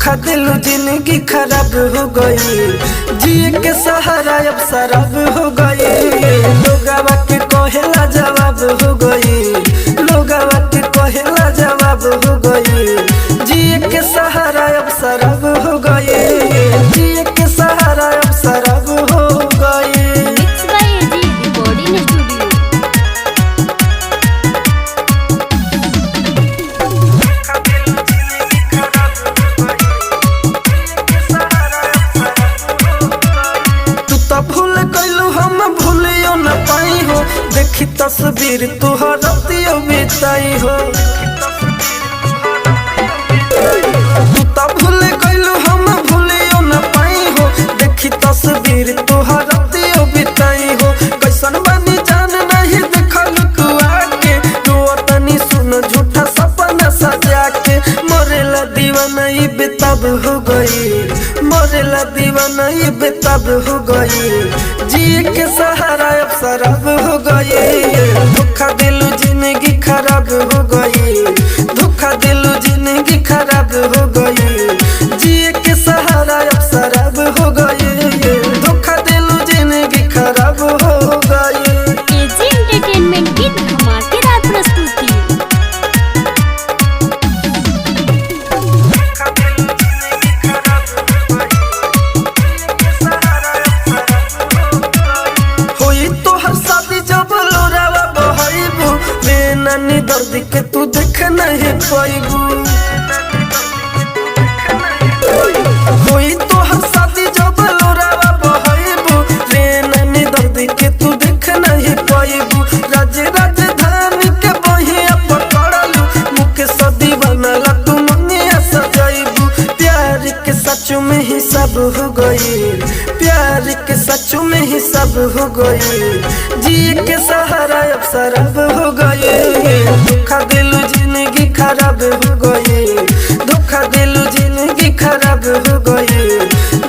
धोखा दिलू जिंदगी खराब हो गई, जिए के सहारा अब शराब हो गई। लोगवा के कहेला जवाब हो गई, लोगवा के कहेला जवाब हो गई। जिए के सहारा अब शराब हो गई, जिए के सहारा अब शराब हो गई। Mix by AG recording studio. भूल गइलू हम भूलियो न पाई हो, देखी तस्वीर तुहर रतियो बिताई हो। तू तो भूल गइलू हम भूलियो न पाई हो, देखी तस्वीर तुहर रतियो बिताई हो। कैसन बानी जान नहीं देखल तू आके, तू तनी सुन झूठा सपना सजा के। मोरेला दीवाना ई बेताब हो गई, मोरेला दीवाना ई बेताब हो गई। जिए के सहारा अब शराब हो गई। धोखा दिलू जिंदगी खराब हो गई, धोखा दिलू जिंदगी खराब हो गई। जिए के सहारा अब शराब हो गई, धोखा दिलू जिंदगी खराब हो गई। एजी एंटरटेनमेंट की धमाकेदार प्रस्तुति। नानी दर्द के तू देख नहीं पाइबू, होई तो हर शादी जब लोरावा बहाइबू। रे नानी दर्द के तू देख नहीं पाइबू। राजे राजधानी के बहिया पकड़लू, मुके सदी बनला तू मनिया सजाइबू। प्यार के सच में ही सब हो गई, प्यार के सच में ही सब हो गई। जिए के सहारा अब शराब हो गई। धोखा दिलू जिंदगी खराब हो गई, धोखा दिलू जिंदगी खराब हो गई।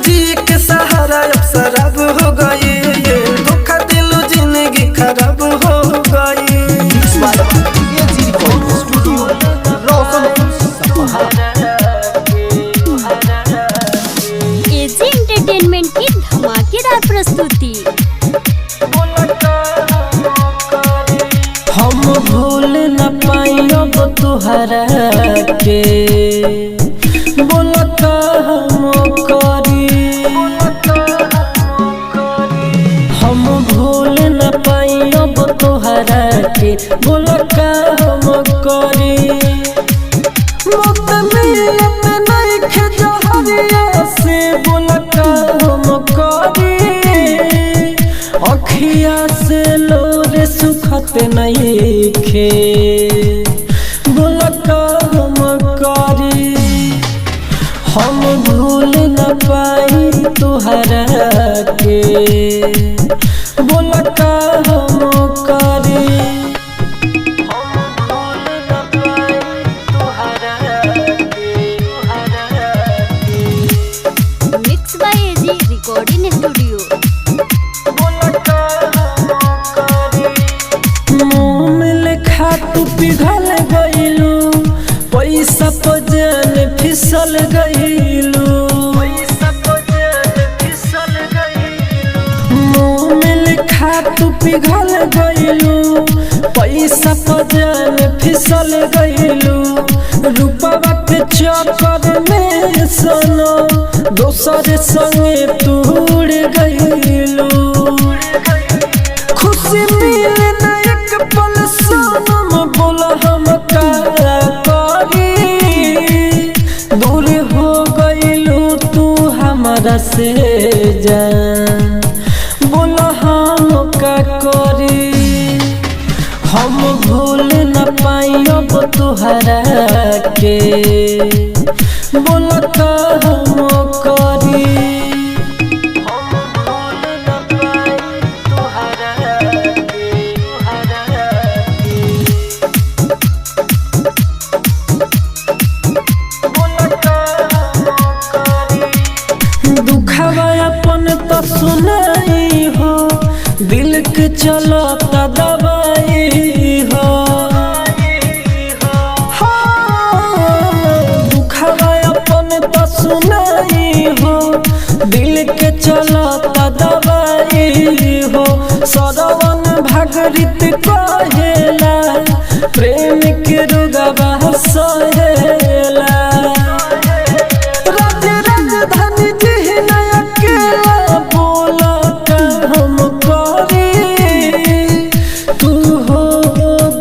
जिए के सहारा अब शराब हो गई, धोखा दिलू जिंदगी खराब हो गई। एजी एंटरटेनमेंट की धमाकेदार प्रस्तुति। हम भूल न पाइब तुहरा के, बोल का हम करी। हम भूल न पाइब तुहरा के, बोल का हम करी। मत मिलत नइखे जहरिया से, बोल का हम करी। अखिया से लोरे सुखत नइखे, बोल का हम करी। हम भूल न पाई तुहरा के, बोल का हम करी। हम भूल न पाई तुहरा के, mix by AG recording studio. मुँह में लिखा तू पिघल गइलू, पैसा पर जान फिसल गइलू। मुँह में लिखा तू पिघल गइलू, पैसा पर जान फिसल गइलू। रूपवा के चक्कर में सनो, दोसर संगे तू उड़ गइलू। खुशी मिले न एक पल सनम, बोला हम का करी। दूर हो गइलू तू हमरा से जान, बोला हम का करी। हम भूल न पाइब तुहरा के, बोला का हम करी। दुखवा अपन तो सुनाई हो, दिल के चलता दवाई हो। दुखवा अपन तो रीत कहेला प्रेम के रुगवा सहेला राज राजधानी जी नया अकेला बोला का हम करी तू हो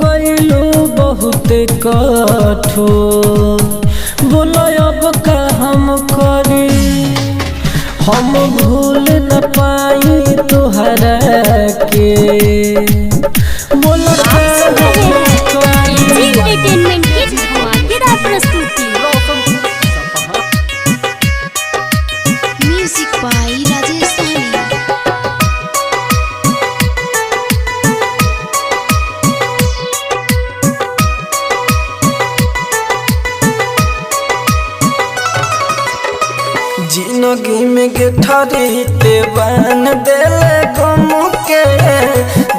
गइलो बहुत कठोर बोला अब का हम करी हम भूल न पाई तुहरा के बोला एंटरटेनमेंट की धमाकेदार प्रस्तुति म्यूजिक बाय राजेश साहनी। जिंदगी में गेठरी ते बन देले गम के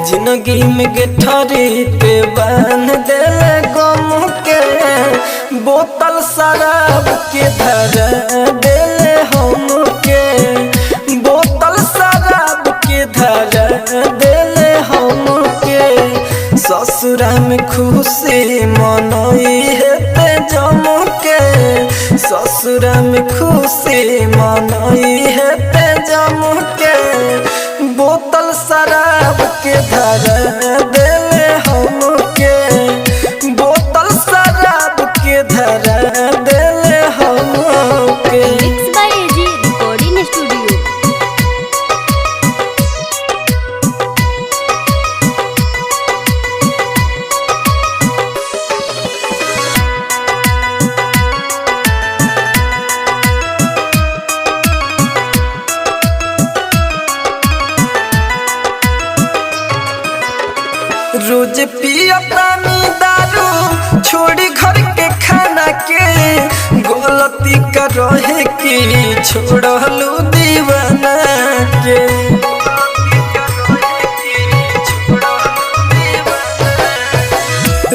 जिंदगी में गेठरी ते बन देले गम के बोतल शराब के धर देले हम के बोतल शराब के धर देले हम के ससुरा में खुशी मनई हेते जम के ससुरा में खुशी मनई हेते जम के बोतल शराब के धर देले हम के बोतल शराब के धर देले हम के mix by AG recording studio. रोज पियतानी दारू छोड़ी घर के खाना के गलती कर रहे कि छोड़लू दीवाना के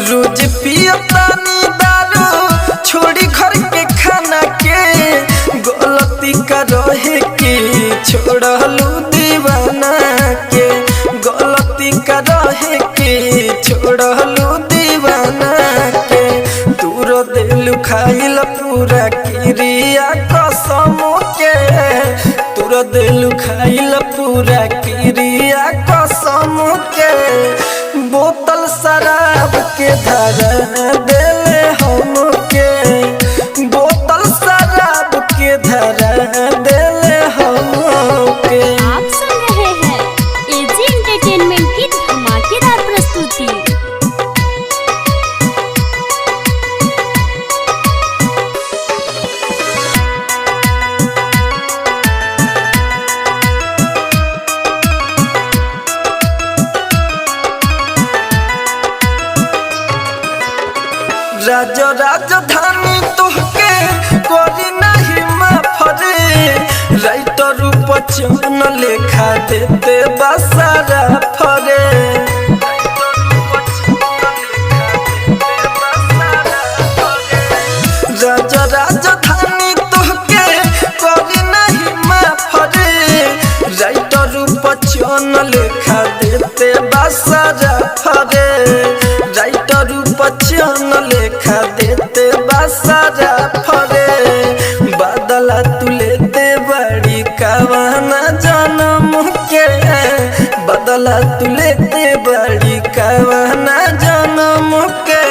रोज पियतानी दारू छोड़ी घर के खाना के गलती कर रहे कि छोड़लू दीवाना के गलती कर रहे कि छोड़लू दीवाना के दूर दिल खाइल पूरा क्रिया कसम के दूर दिल खाइल पूरा क्रिया कसम के बोतल शराब के धर देले हम के बोतल शराब के धर देले हम के आप सुन रहे हैं एजी एंटरटेनमेंट की धमाकेदार प्रस्तुति। राज राजधानी तोहके करी नहीं माफ रे राइटर बचन लेखा देते बसारा फरे राज राजधानी तोहके करी नहीं माफ रे राइटर बचन लेखा देते बसारा फरे राइटर बचन लेखा देते बसारा फरे बदला तू लेते बड़ी कवाना जन्म के बदला तू लेते बड़ी कवाना जन्म के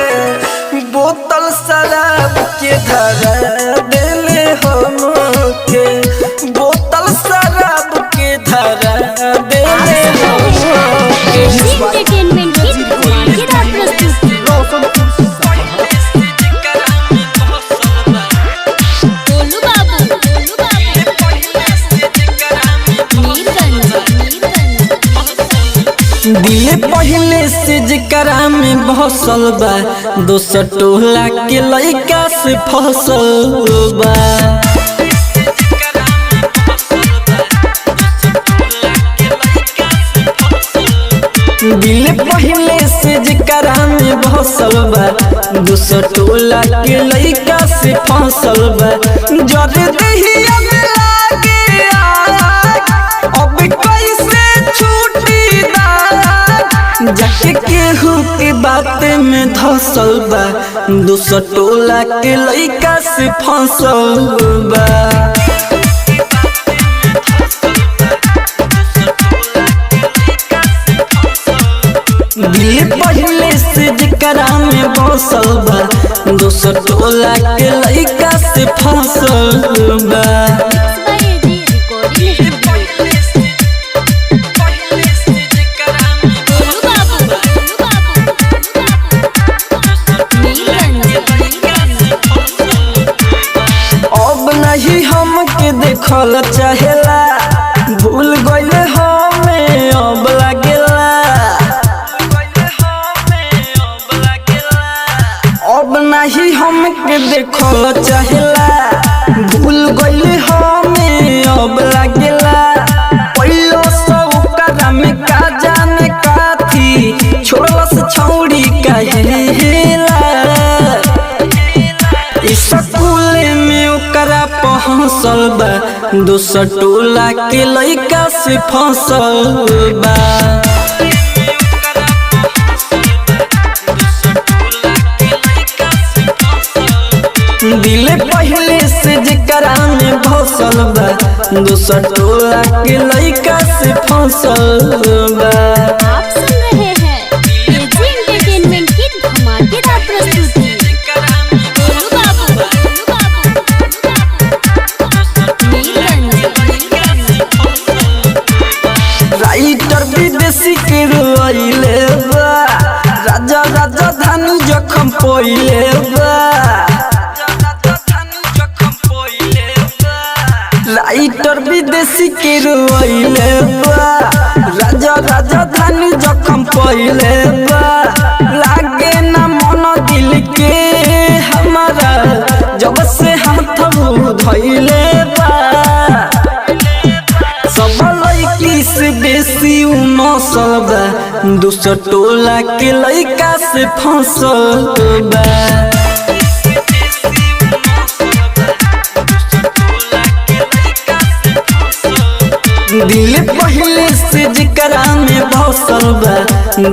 बोतल शराब के धर देले हम के बोतल शराब के धर देले हम के एंटरटेनमेंट की धमाकेदार प्रस्तुति। गोलू बाबू दिल पहले से जकरा में बसल बा दोसर टोला के लइका से फसल बा दिल पहले से जकरा में बसल बा दोसर टोला के लइका से फसल बा जर दहिया में लागे आग अब कैसे छूटी दाग जाके केहू के बात में धसल बा, दूसर टोला के लइका से फंसल बा। दिल पहले से जकरा में बसल बा, दूसर टोला के लइका से फंसल बा। अब नहीं हमके देखल चाहेला, भूल गइले हमें अब लागेला। अब नहीं हमके देखल चाहेला, भूल गइले हमें अब लागेला। पहिलो सब करा में का जाने काथी, छोड़लस छौड़ी कहेला। स्कूल में ओकरा पहुँचल बा, दूसर टोला के लइका से फंसल बा। दिल पहले से जकरा में भसल बा, दूसर टोला के लइका से फंसल बा। आप सुन रहे हैं एजी एंटरटेनमेंट की धमाकेदार प्रस्तुति। राइटर विदेशी के रोइले बा, राजा राजा धानी जखम पोइले बा। राइटर विदेशी के रोइले बा, राजा राजा धानी जखम पोइले बा। लागे ना मन दिल के हमारा, जब से हाथ धइले बा। सब लइकी से बेसी उ नसल बा, दूसर टोला के लइका से फंसल बा। दिल पहले से जकरा में भसल बा,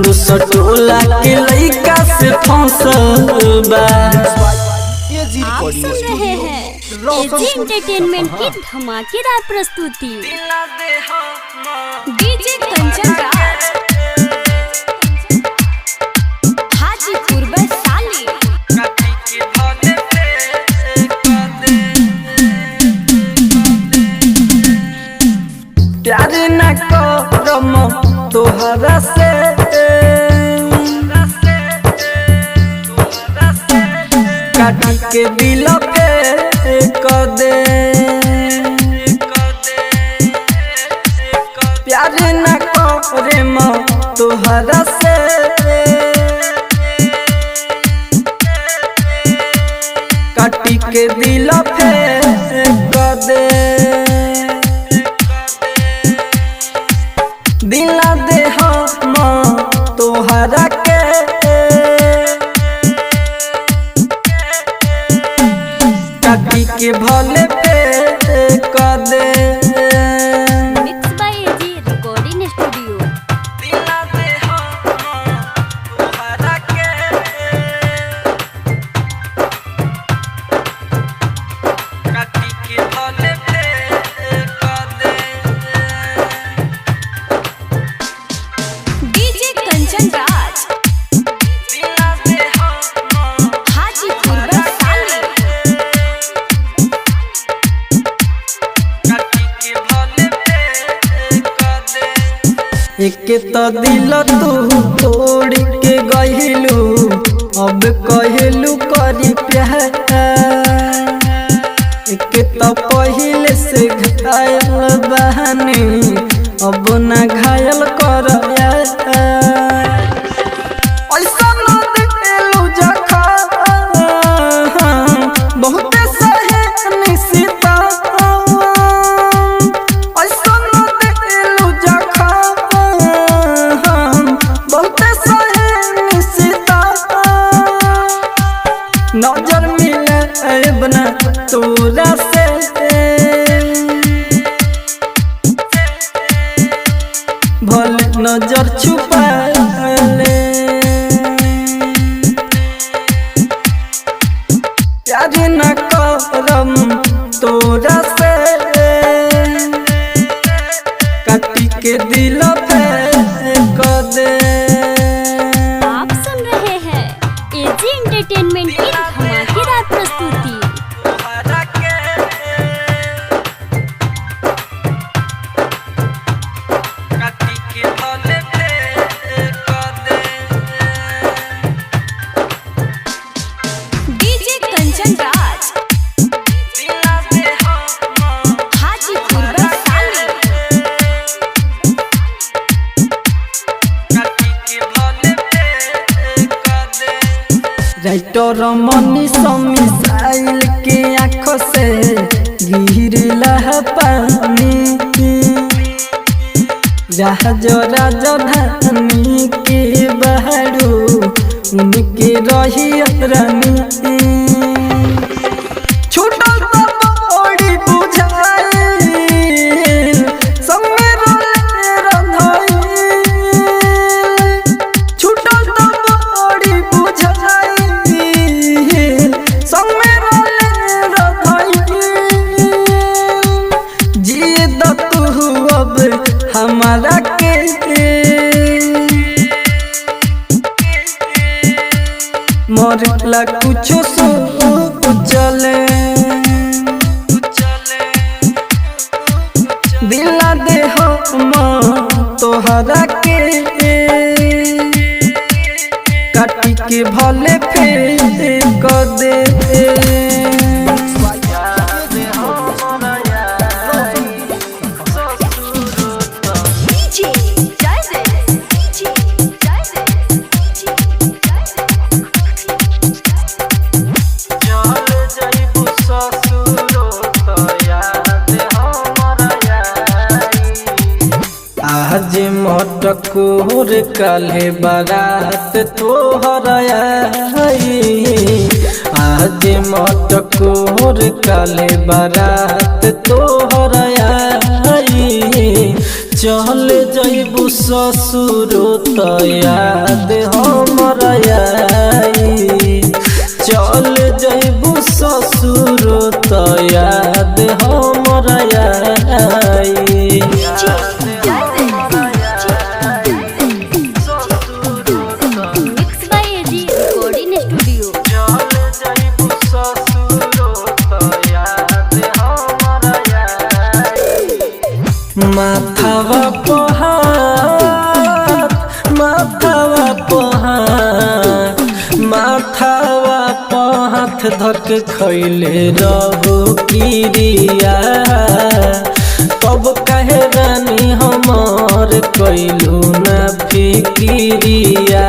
दूसर टोला के लइका से फंसल बा। आप सुन रहे हैं एजी एंटरटेनमेंट की धमाकेदार प्रस्तुति। डीजे कंचन राज, हाजीपुर वैशाली। प्यार न करम तोहरा से, काटी के दिल पे कर दे। प्यार न करम तोहरा से, काटी के दिल पे कर दे। दिला दे हम तोहरा के, काटी के भले पे कर दे। Mix by AG recording studio. दिला दे हम तोहरा के, काटी के भले पे कर दे। डीजे कंचन राज, दिला दे हम हाजीपुर वैशाली। एक तो दिल तू तोड़ के गहिलू, अब कहलू करी प्यार। एक तो पहले से घायल बहानी, अब न घायल कर ऐसा न दिलू जखम, बहुते सहे निशिता। ऐसा न दिलू जखम, बहुते सहे निशिता। नजर मिले बना तोरा से, भले नजर छुपा ले। राइटर मनी मिसाइल के आँखों से गिरला पानी जहाज राजधानी के बहरू उनके रही रानी छूटल तो बड़ी बुझाइल संगे रोले रंधाइल छूटल तो बड़ी बुझाइल संगे रोले रंधाइल जिए द तू अब हमारा के मरला कुछो सो चले दिला दे हम तोहरा के काटी के भले फेर कर दे आज मटकोर काले बारात तोहर आई आज मटकोर काले बारात तोहर आई चल जइबू ससुर त याद हमर आई चल जइबू ससुर त याद हमर आई माथावा पहाड़ माथावा पहाड़ माथावा पहाड़ धक खैले रहू किरिया तब कहे रानी हमार कैलू न फिकिरिया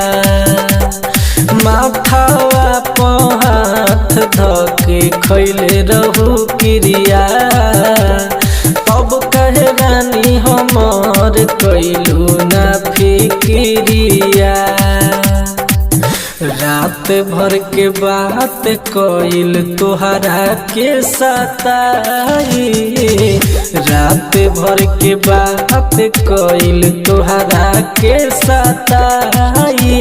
माथावा पहाड़ धक खैले रहू किरिया अब कहे रानी हमार कैलू ना फिकिरिया रात भर के बात कइल तोहरा के सताई रात भर के बात कइल तोहरा के सताई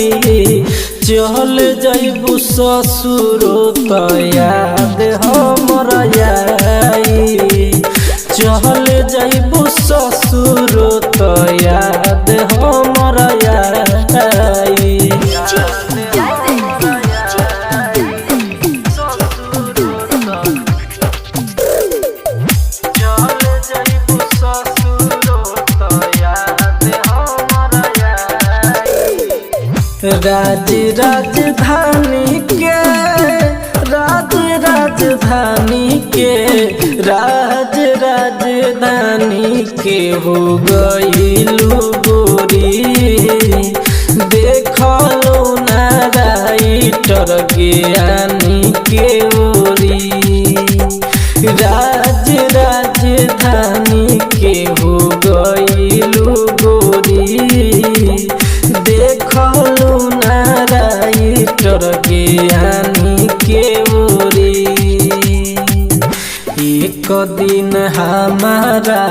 चल जइबू ससुर त याद हमर आई चल जइबू ससुर त याद हमर आई राज राजधानी के राजधानी के हो गइलू गोरी देखलो ना राइटर ज्ञानी के ओरी राजधानी के हो गइलू गोरी देखलो ना राइटर ज्ञानी के ओरी एक दिन हमारा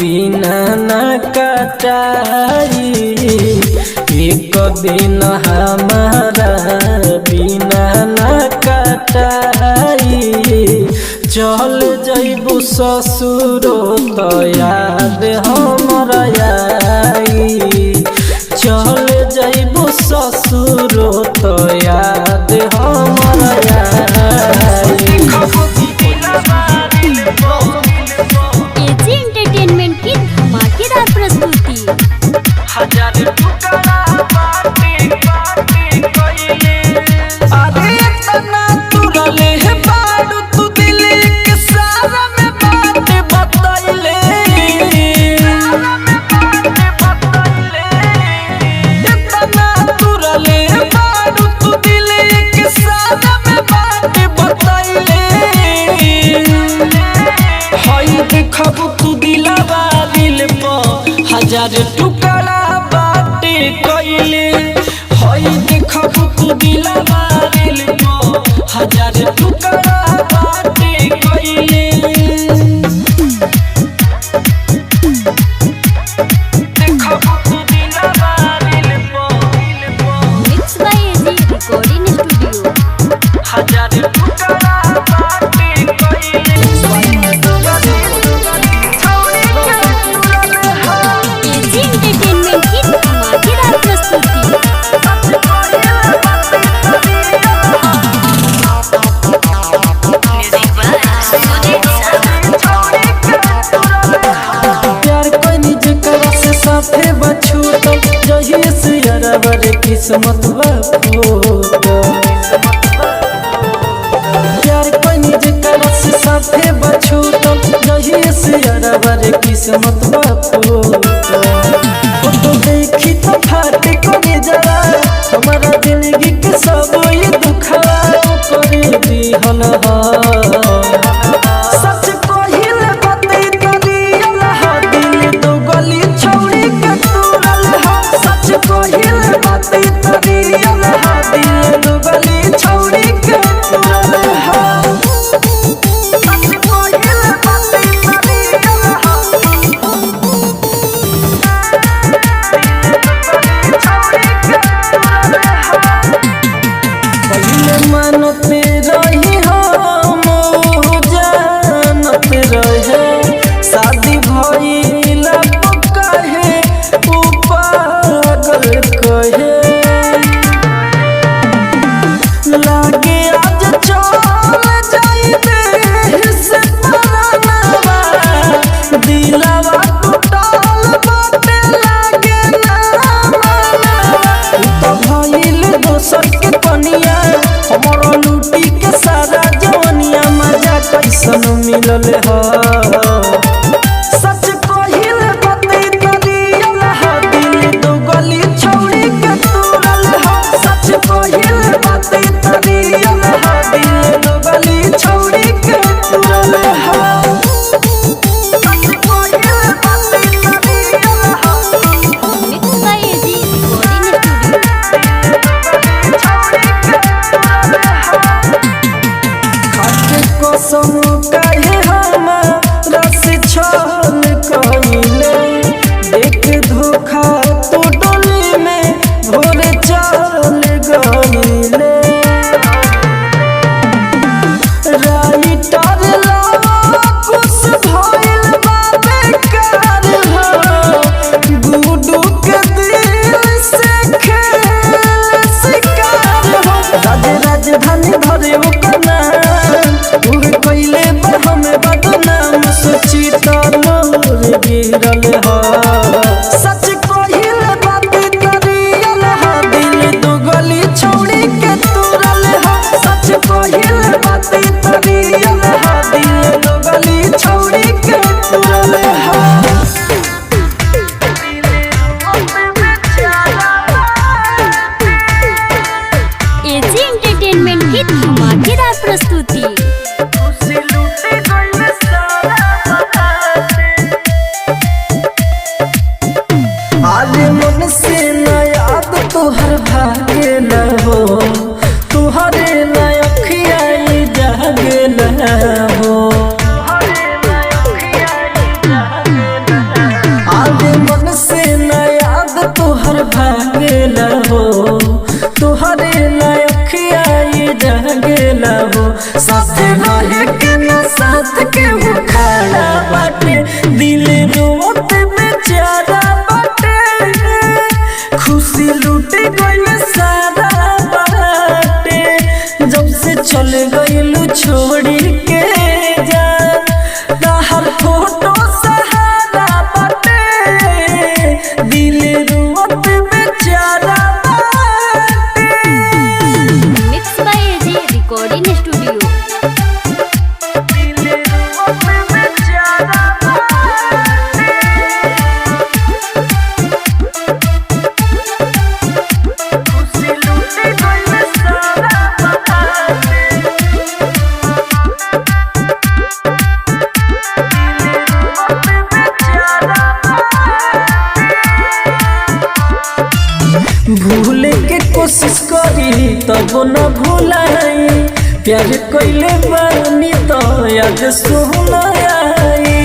बिना न कटाई एक दिन हमारा बिना न कटाई चल जइबू ससुर त याद हमर आई चल जइबू ससुर त याद हमर आई एजी एंटरटेनमेंट की धमाकेदार प्रस्तुति अरे इतना तुरले है बाडू तू दिल के सारा में बात बतैले इतना तुरले है बाडू तू दिल के सारा हजार टुकड़ा बाटे कइले हई देखबू तू दिलवा दिल को हजार टुकड़ा बाटे कइले देखबू तू दिलवा दिल को mix by AG recording studio. हजार टुकड़ा बाटे कइले एजी एंटरटेनमेंट की धमाकेदार प्रस्तुति। प्यार कोई जेकरा से साथे बछूटल जहिए से यारवर किस्मत बफूटल प्यार कोई जेकरा से साथे बछूटल जहिए से यारवर किस्मत बफूटल फोटो देखी तो फाटे कोने जरा हमारा जिंदगी के सब ये दुखवा करे दिहल सच कहिले बातें करियल दिल तो गली छोड़ी के तूरल सच कहिले बातें करियल दिल तो गली छोड़ी के तूरल सच कहिले बातें पहले मानते रही हम जानते रहे शादी भइला कहे उ पागल कहे लागे आज चल जाइबे से परानवा दिलवा टूटल बाटे लागे ना मानवा तो भइल दोसर के कनिया हमरो लूटी के सारा जवनिया मजा कैसन मिलल सच कहिले बातें करियल दिल तो गली छोड़ी के तूरल सच कहिले बातें करियल दिल तो गली छोड़ी के तूरल सच कहिले बातें करियल mix by AG recording studio. कसम काहे हमारा से छल कइले देख धोखा तो डोली में भोरे चल गइले राइटर लावा कुछ भइल बा बेकार गुडू के दिल से खेल शिकार राजधानी भरे वो कना उड़ कइले हम बदनाम सोची तो मोर गिरल सच कहिले बातें करियल दिल तो गली छोड़ी के तूरल सच कहिले बातें करियल दिल तो गली छोड़ी के तूरल एजी एंटरटेनमेंट की धमाकेदार प्रस्तुति। आज मन से न याद तोहर भागे न हो तुहरे न अखिया जागे न हो आज मन से न याद तोहर भागे न हो तुहरे न अखिया जागे न हो साथ रहे के न साथ के वो खड़ा बाटे दिल रोत बेचारा खुशी लूट गइल सारा बाटे जब से चल गइलू छोड़ी के जान तहर फोटो सहारा बाटे दिल रोत बेचारा बाटे mix by AG recording studio. दिल रोत बेचारा खुशी लूट भूले के कोशिश करी तब न भूलाई, प्यार कइले बानी तो याद सोना आई।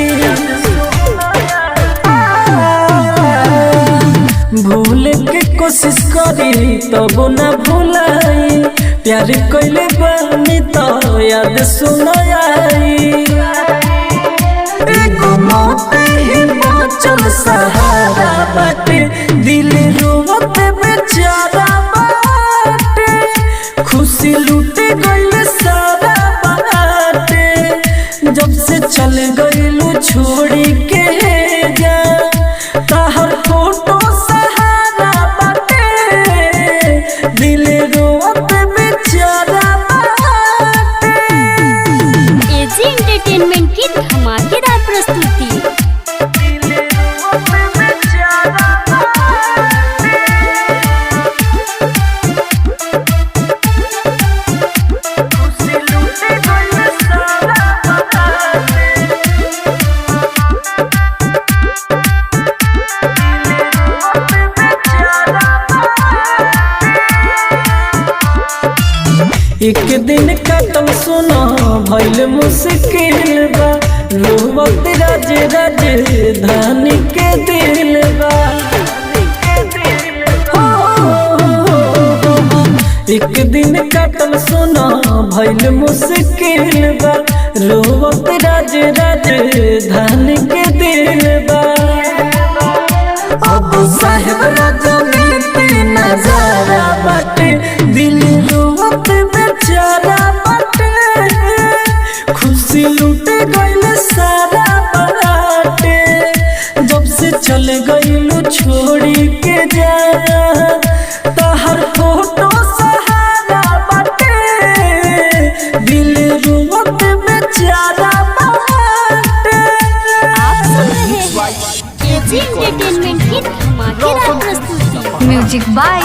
भूले के कोशिश करी तब न भूलाई, प्यार कइले बानी तो याद सोना आई। एगो मौत ही बचल सहारा बाटे, दिल रोवत बेचारा बाटे, खुशी लूटे गइल सारा बाटे। जब से चल गइलू छोड़ी के जा, ताहर फोटो सहारा बाटे, दिल रोवत बेचारा बाटे। एजी एंटरटेनमेंट की धमाकेदार प्रस्तुति। एक दिन कतम सुना भइल मुश्किल बा, रोवत राज राजधानी के दिल बा। एक दिन कतम सुना भइल मुश्किल बा, रोवत राज राजधानी के दिल बा। अब साहेब राजनीति नजारा बाटे, दिल रोवत बेचारा बाटे, खुशी लूटे गइल सारा बाटे। जब से चल गइलू छोड़ी के जा, ताहर फोटो सहारा बाटे, दिल रोवत बेचारा बाटे। आप सुन रहे हैं एजी एंटरटेनमेंट की धमाकेदार प्रस्तुति। Music by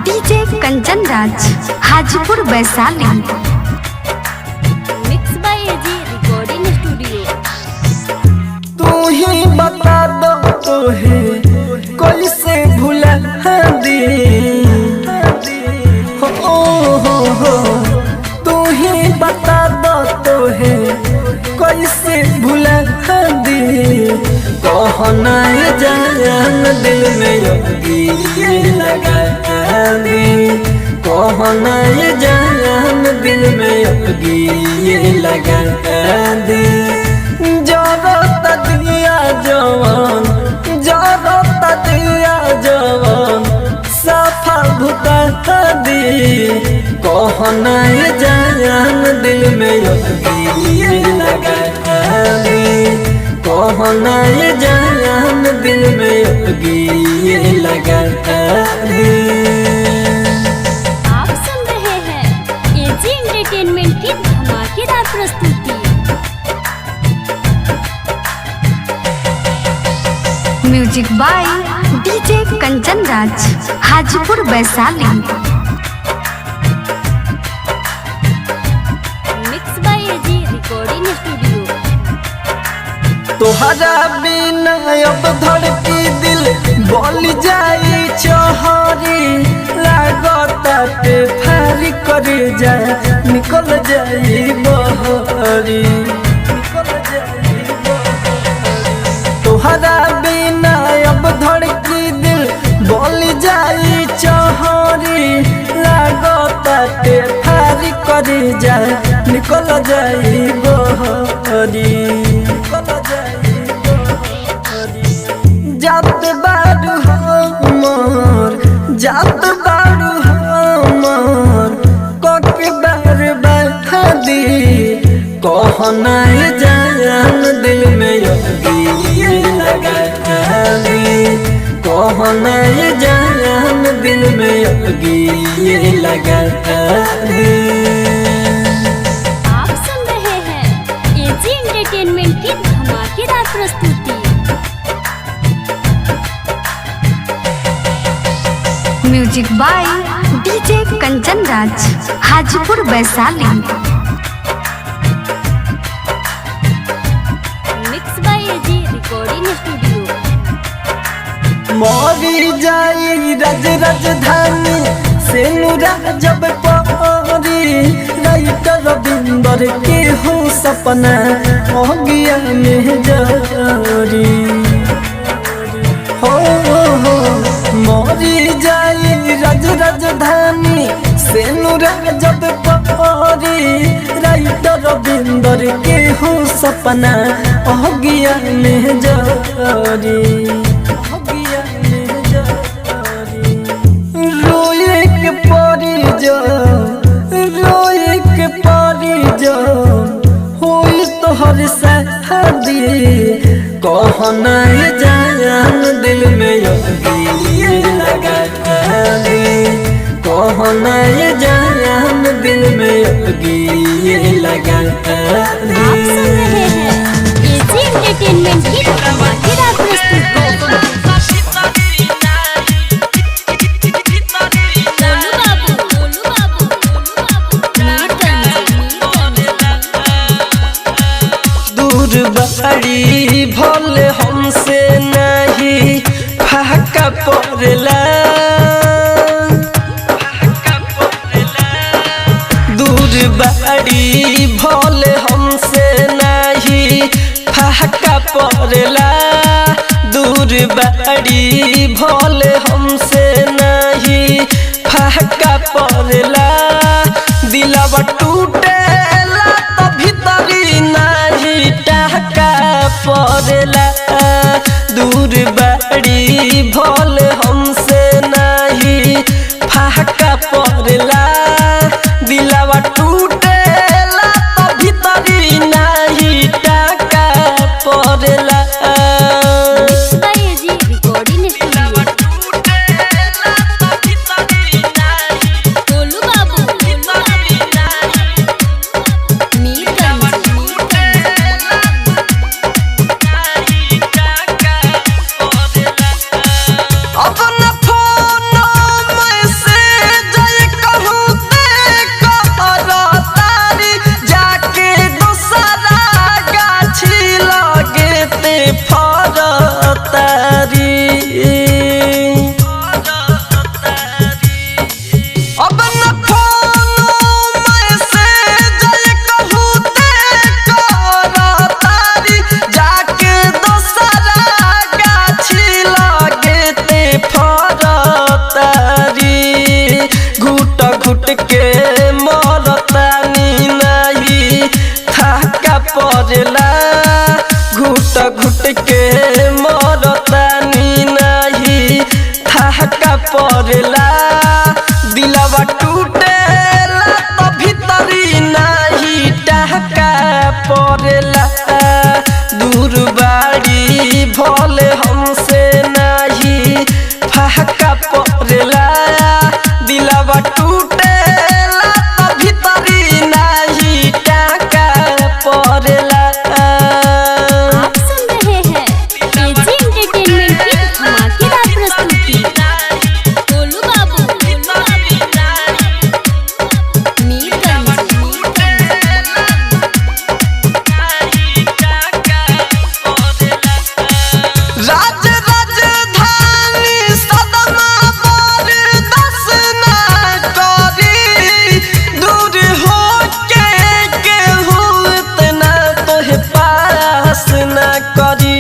DJ Kanchan Raj, Hajipur Vaishali. Mix by AG recording studio. तू ही बता दो तोहे कैसे भुला दी, हो तू ही बता दो तोहे कैसे भुला दी। कहना जान दिल में योगी लगा दी, कहना जान दिल में योगी लगा दी। जरत दिया जवान, जरत दिया जवान, सफा भुता दी। कहना जान दिल में योगी लगा दी, कहना जान दिल में योगी लगा दी। आप सुन रहे हैं एजी एंटरटेनमेंट की धमाकेदार प्रस्तुति। Music by DJ Kanchan Raj, Hajipur Vaishali. Mix by AG recording studio. तोहरा बिना अब धड़की दिल बोल जाई चोहरी, लागता पे फारी कर जाए निकल जाई बहरी, निकल जाई बहरी। तोहरा बिना अब धड़की दिल बोल जाई चोहरी, लागता पे फारी कर जाए निकल जाई बहरी, निकल जाई बहरी। जात बारू हमर, जात बारू हमर, कके बार बहादी। कहना जान दिल में योगी लगा दी, कहना जान दिल में योगी लगा दी। आप सुन रहे हैं एजी एंटरटेनमेंट की धमाकेदार प्रस्तुति। Music by DJ Kanchan Raj, Hajipur Vaishali. Mix by AG recording studio. मरी जाई रज राजधानी से नुरा जब परी राइटर रविंदर के हो सपना हो गया में जारी हो मोरी जाई राजधानी से नुरा जब परी राइटर रविंदर के हो सपना हो गया में जारी रोए के परी जो होई तोहर शादी कहना जान दिल में योगी लगा दे कहना जान दिल में योगी लगा आप सुन रहे हैं एजी एंटरटेनमेंट की धमाकेदार प्रस्तुति। बड़ी भोले हमसे नहीं फाका पड़ला दूर बड़ी भोले हमसे नहीं फाका पड़ला दूर बड़ी भोले हमसे नहीं फाका पड़ला दिलवा टूटेला तो भीतरी नहीं टहका पड़ला दूर बड़ी भोल हमसे नहीं फाका पड़ला दिलवा टूटेला तो भीतरी नहीं टहका पड़ला एजी रिकॉर्डिंग स्टूडियो। गोलू बाबू अपना फोन में से जय कहूँ ते कहतारी जाके दूसरा गाछी लगे ते फरतारी अपना फोन में से जय कहूँ ते कहतारी जाके दूसरा गाछी लगे ते फरतारी घुट घुट के मरतानी नहीं थका पड़ला घुट घुट के मरतानी नहीं थका पड़ला दिलवा टूटेला तो भीतरी नहीं टहका पड़ला दूर बाड़ी भोले हमसे नहीं फाका पड़ला दिलवा टूटेला तो भीतरी नहीं टहका पड़ला आप सुन रहे हैं एजी एंटरटेनमेंट की धमाकेदार प्रस्तुति। गोलू बाबू राज राजधानी सदमा बरदास न करी दूर हो के हो इतना तोहे पास न करी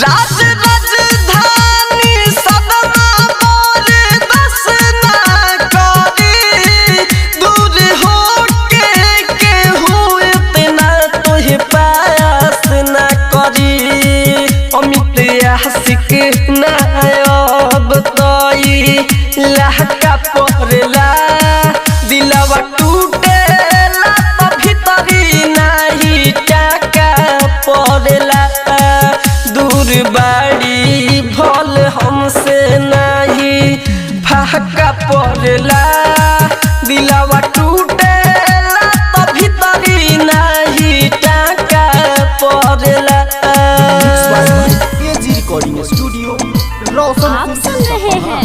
राज राजधानी सदमा बरदास न करी दूर हो के हो इतना तोहे पास न करी अमित आशिक न अब तोई लहका पड़ला दिलवा टूटेला तो भीतरी नहीं टका पड़ला दूर बाड़ी भोल हमसे नहीं फाका पड़ला दिलवा टूटेला तो भीतरी नहीं टका पड़ला एजी रिकॉर्डिंग स्टूडियो रोशन आप सुन रहे हैं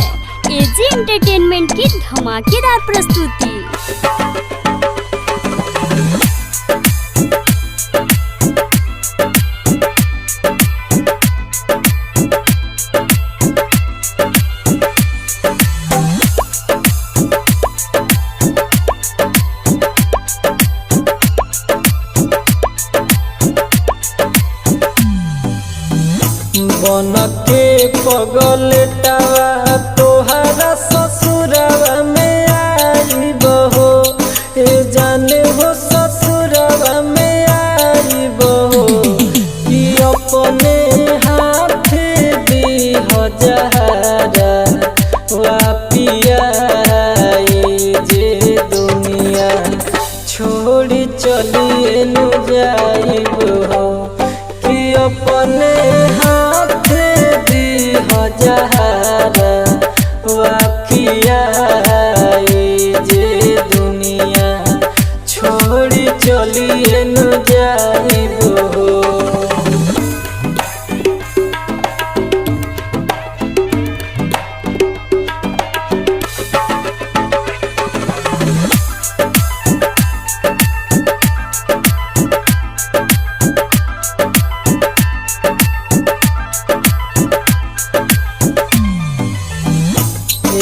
एजी एंटरटेनमेंट की धमाकेदार प्रस्तुति। मन के पगलेटावा तोहरा ससुरवा में आई बहो ए जाने हो ससुरवा में आई बहो कि अपने हाथ दी हजारा वापिया जे दुनिया छोड़ी चलिए नु जाइब हो कि अपने हाथ दी हजारा वापिया जे दुनिया छोड़ी चलिए नु जाइब हो।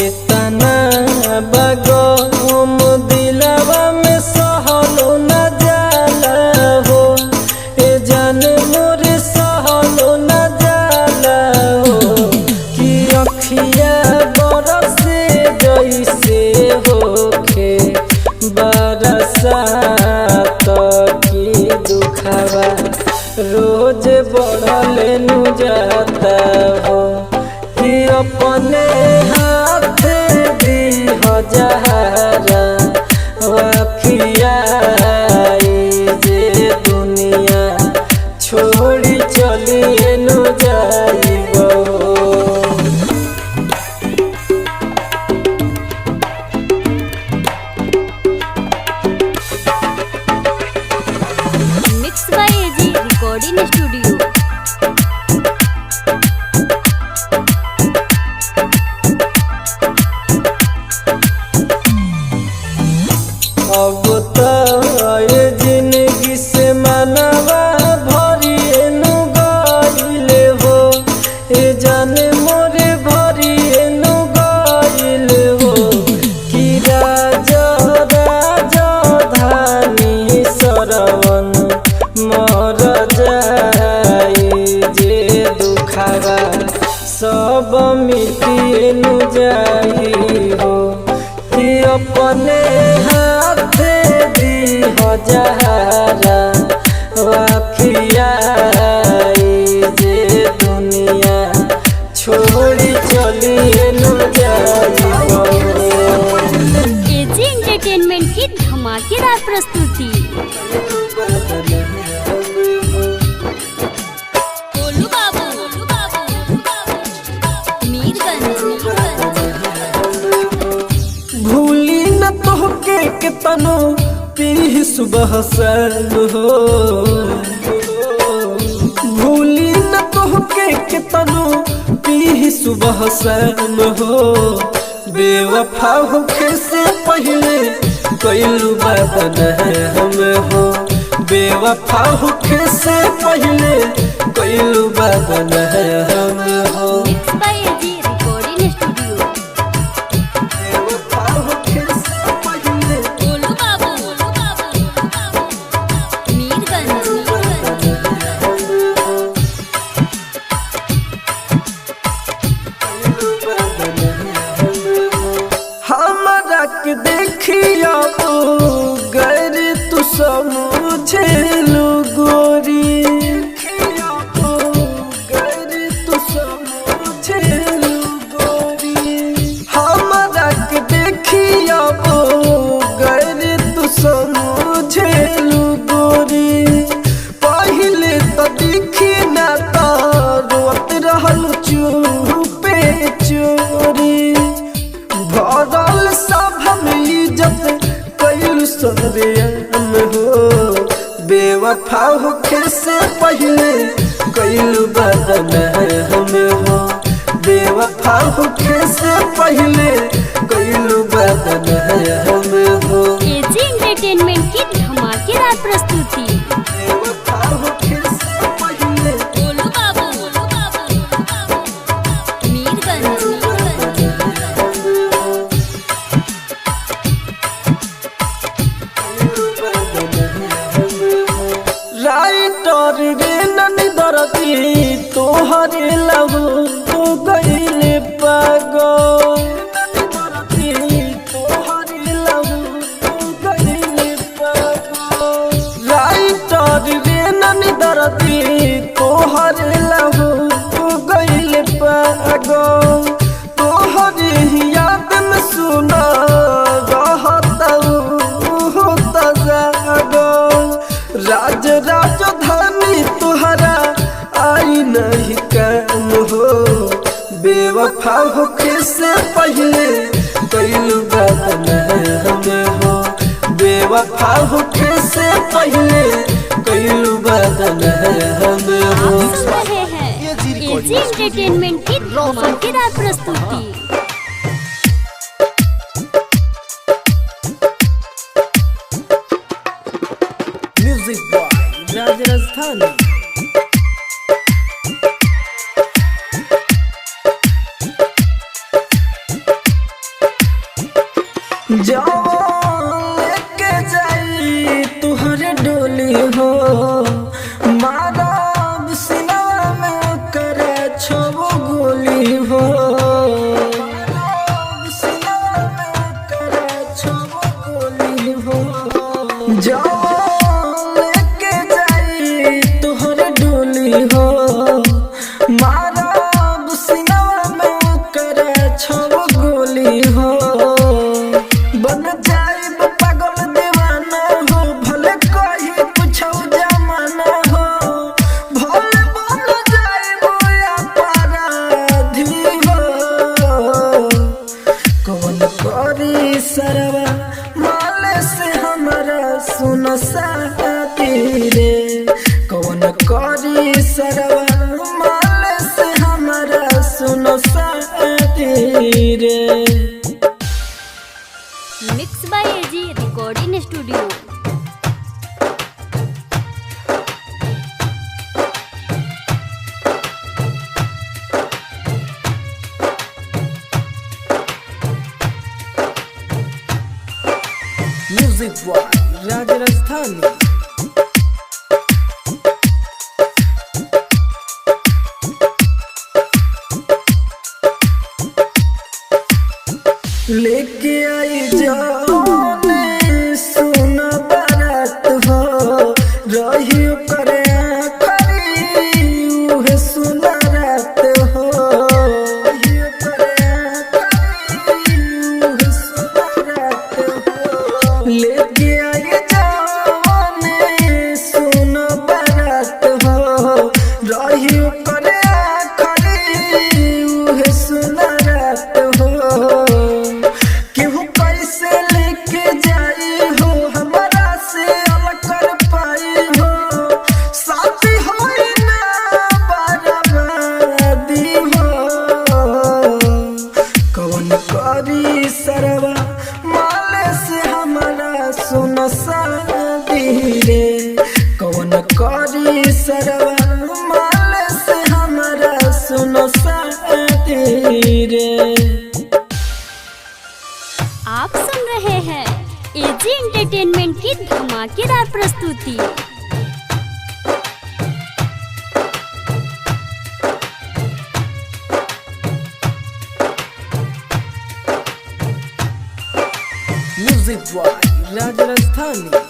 इतना बगम दिलवा में सहलो न जाला हो ए जान मोर सहलो न जाला हो कि अखिया बरसे जैसे होखे बरसात की दुखवा रोज बढ़ले नु जाता हो कि अपने हाथ दी हजारा वापिया जे दुनिया छोड़ी चलिए नु जाइब हो। Mix by AG recording studio. अब तो ये जिंदगी से मनवा भरिए नु गइले हो ए जाने मोरे भरिए नु गइले हो कि राजा धानी सरवन मर जाई जे दुखवा सब मिटिए नु जाई हो कि अपने हाथ दी हजारा वापिया जे दुनिया छोड़ी चलिए नु जाइब हो। एजी एंटरटेनमेंट की धमाकेदार प्रस्तुति। गोलू बाबू मीरगंज। भूली न तोहके कितनो पी सुबह सन हो भूली न तोहके कितनो पी सुबह सन हो बेवफा होके से पहले कैलू बदन है हम हो बेवफा होके से पहले कैलू बदन है हम हो। Mix by AG recording studio. बेवफा होके से पहले गोलू बाबू मीरगंज। हमारा के देखिया तो गैर तू समझे लो गोरी गैर तू समझे लो गोरी हमारा के देखिया तो गैर तू समझे लो गोरी पहले तो दिखी ना तो रोत रहल चुपे चोरी भरल सब हम इज्जत कैलू सरे हम हो बेवफा होके से पहले कैलू बदन हम हो बेवफा होके से पहले कैलू बदन हम हो। एजी एंटरटेनमेंट की धमाकेदार प्रस्तुति। बेवफा होके से पहले गोलू बाबू मीरगंज। राइटर रे ननी दरदी तोहरे लव जान हो बेवफा होके से पहले कैलू बदनाम हो बेवफा होके से पहले कैलू बदनाम हो। आप सुन रहे हैं एजी एंटरटेनमेंट की धमाकेदार प्रस्तुति। Music boy Raj Rajasthani. लेके जाई तुहरे डोली हो मारब सिनवा में करे छो गोली हो मारब सिनवा में करे छो गोली हो लेके जाई तुहरे डोली हो मारब सिनवा में करे छो गोली हो बन जाइब पागल दीवाना हो भले कही कुछ जमाना हो भले बन जाइब अपराधी हो कौन करी सरवा माले से हमारा सुन साथी रे कौन करी सरवा माले से हमारा सुन साथी रे। Mix by AG recording studio. Music boy Raj Rajasthani. लेके आई जाने सुन बारात हो रही करे खरी उहे सुन रात हो रही करे खरी उहे सुन रात हो लेके आई जाने सुन बारात हो रही करे खरी उहे सुन रात हो केहू कैसे लेके जाई हो हमारा से अलग कर पाई हो साथी होई ना बर्बादी हो कौन करी सरवा माले से हमारा सुन शादी रे कौन करी सरवा माले से हमारा सुन शादी रे। आप सुन रहे हैं एजी एंटरटेनमेंट की धमाकेदार प्रस्तुति। Music boy Raj Rajasthani.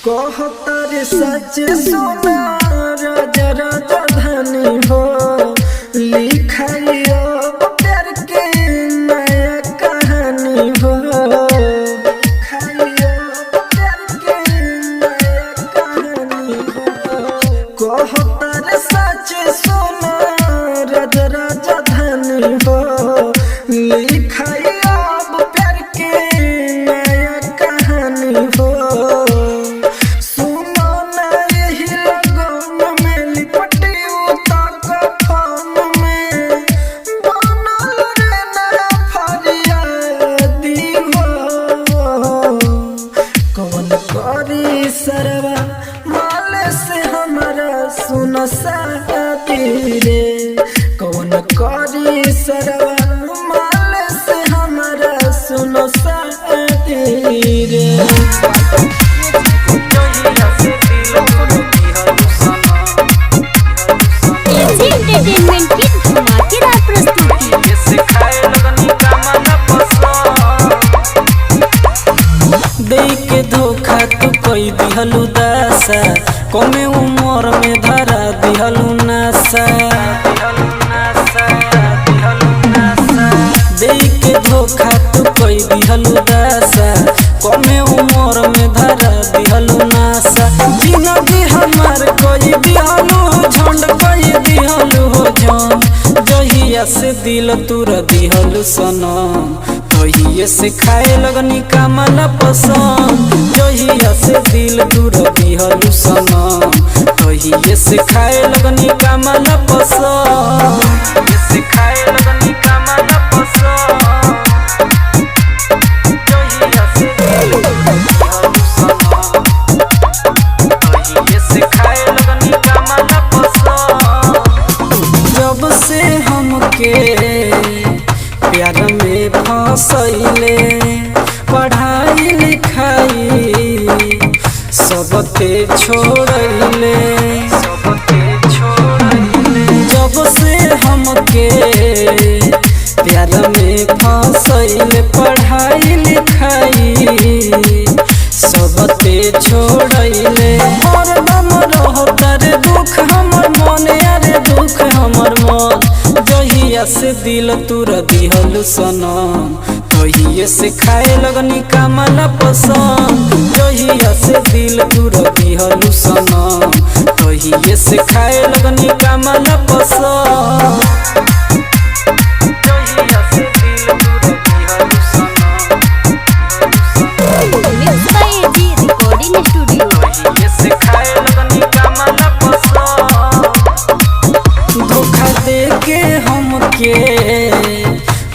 कहतर सच सुना राजा राजधानी हो लिखाइयो प्यार के नया कहानी हो लिखाइयो प्यार के नया कहानी हो कहतर सच सुना राजा राजधानी हो लिखाइयो प्यार के नया कहानी हो सरवा माले से हमारा सुन साथी रे कौन करी सरवा माले से हमारा सुन साथी रे। एजी एंटरटेनमेंट की धमाकेदार प्रस्तुति। देई के धोखा तू कोई दिहलू दासा कमे उम्र में धरा दिहलू नासा देई के धोखा तू कोई दिहलू दासा आशा कमे उम्र में धरा दिहलु नासा जिंदगी हमार कोई दिहलु झंड कोई दिहलु हो जान जहिया से दिल तुरा दिहलु सनम तहिए से खाए लगनी कामला पसंद जहिया से दिल तुरा दिहलु सनम तहिए से खाए लगनी कामला पसंद से खाए लगनी कामला पसंद जहिया से दिल दिहलु सनम तहिए से खाए लगनी कामला पसंद जब से हमके प्यार में फंसैले पढ़ाई लिखाई सबके छोड़ैले जब से हमके प्यार में फंसैले पढ़ाई लिखाई सबके छोड़ैले और दम रहता रे दुख हमर मन अरे दुख हमर मन जहिया से दिल तुरा दिहलु सनम तहिए से खाए लगनी कामला पसंद जहिया से दिल तुरा दिहलु सनम तहिए से खाए लगनी कामला पसंद जहिया से दिल तुरा दिहलु सनम mix by AG recording studio. तहिए से खाए लगनी कामला पसंद धोखा दे के हमके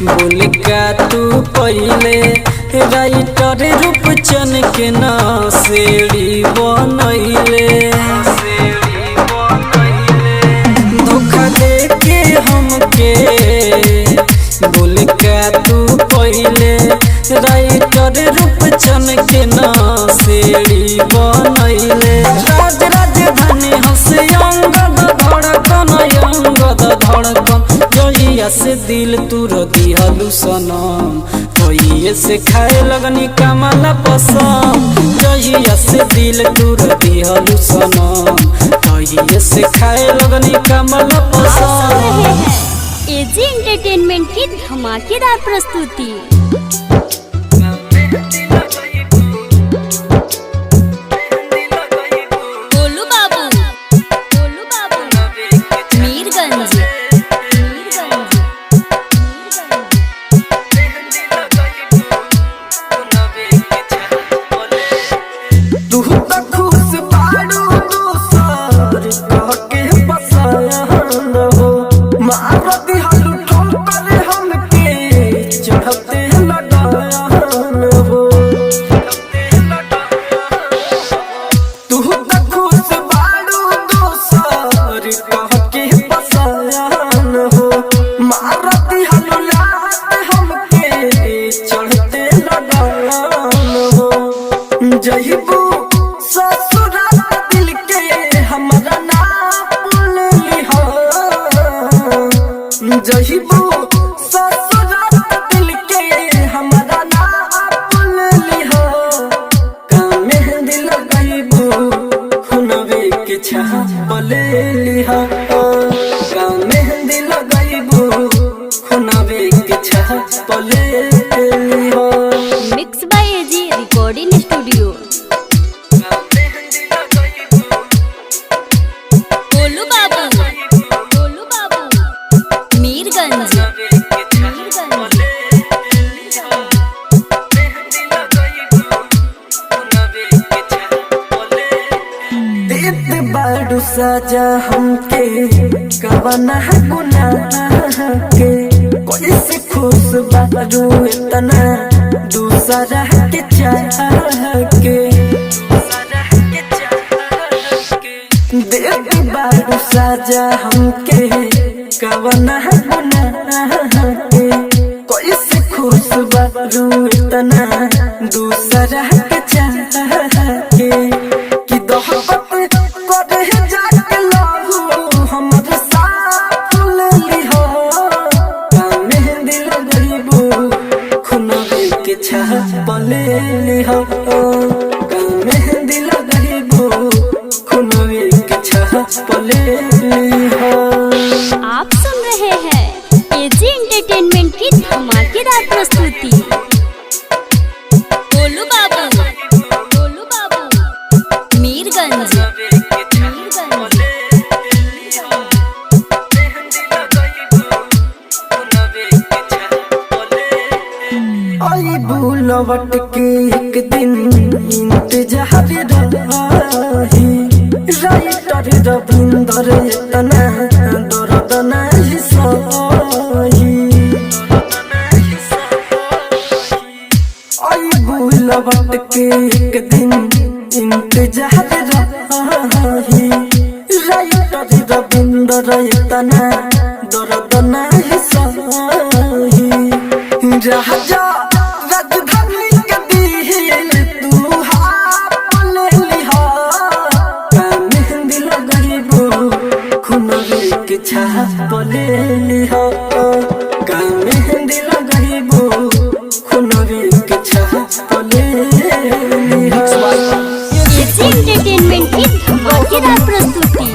बोल का तू पहले राइटर रूपचन के ना सेड़ी बनैले धोखा दे के हमके बोल का तू पहले राइटर रूपचन के ना सेड़ी बनैले राज राजधानी हंसे अंगद धड़कन जहिया से दिल तुरा दिहलु सनम तहिए से खाए लगनी कामला पसंद जहिया से दिल तुरा दिहलु सनम तहिए से खाए लगनी कामला आप सुन पसंद रहे हैं एजी एंटरटेनमेंट की धमाकेदार प्रस्तुति। गोलू बाबू मीरगंज तू तो खुश बाड़ू दोसर कह के बसाया न हो मार दिहलु ठोकर हमके चढ़ते लगाया न हो तू तो खुश बाड़ू दोसर कह के बसाया न हो मार दिहलु लात हमके चढ़ते लगाया न हो जहिबू ससुराल दिल के हमरा ना भूल लिहा जहिबू ससुराल दिल के हमरा ना भूल लिहा का मेहंदी लगाइबू खुनवे के छापल लिहा का मेहंदी लगाइबू खुनवे के छापल लिहा mix by AG recording studio. Golu Babu Mirganj देत बाड़ू सजा हमके कवना गुनाह के कोई से खुश बाड़ू इतना दूसरा के चाह के देत बाड़ू सजा हमके कवना गुनाह के कोई से खुश बाड़ू इतना दूसरा के चाह के कि दोहबत करे जाके लाहू हमर साथ ले लिहो का मेहंदी लगाइबू खुनवे के छापल लिहो का मेहंदी लगाइबू खुनवे के छापल लिहो आप सुन रहे हैं एजी एंटरटेनमेंट की धमाकेदार प्रस्तुति। एक दिन इंतजार रही राइटर रविंदर इतना दर्द नहीं सही आई भूल बट के एक दिन इंतजार रही राइटर रविंदर इतना दर्द नहीं सही राजा राजधानी के दिल तू हाथ ले लिहा मेहंदी लगाइबो खुनवे के छाप ले लिहा मेहंदी लगाइबो खुनवे के छाप ले लिहा। एजी एंटरटेनमेंट की धमाकेदार प्रस्तुति।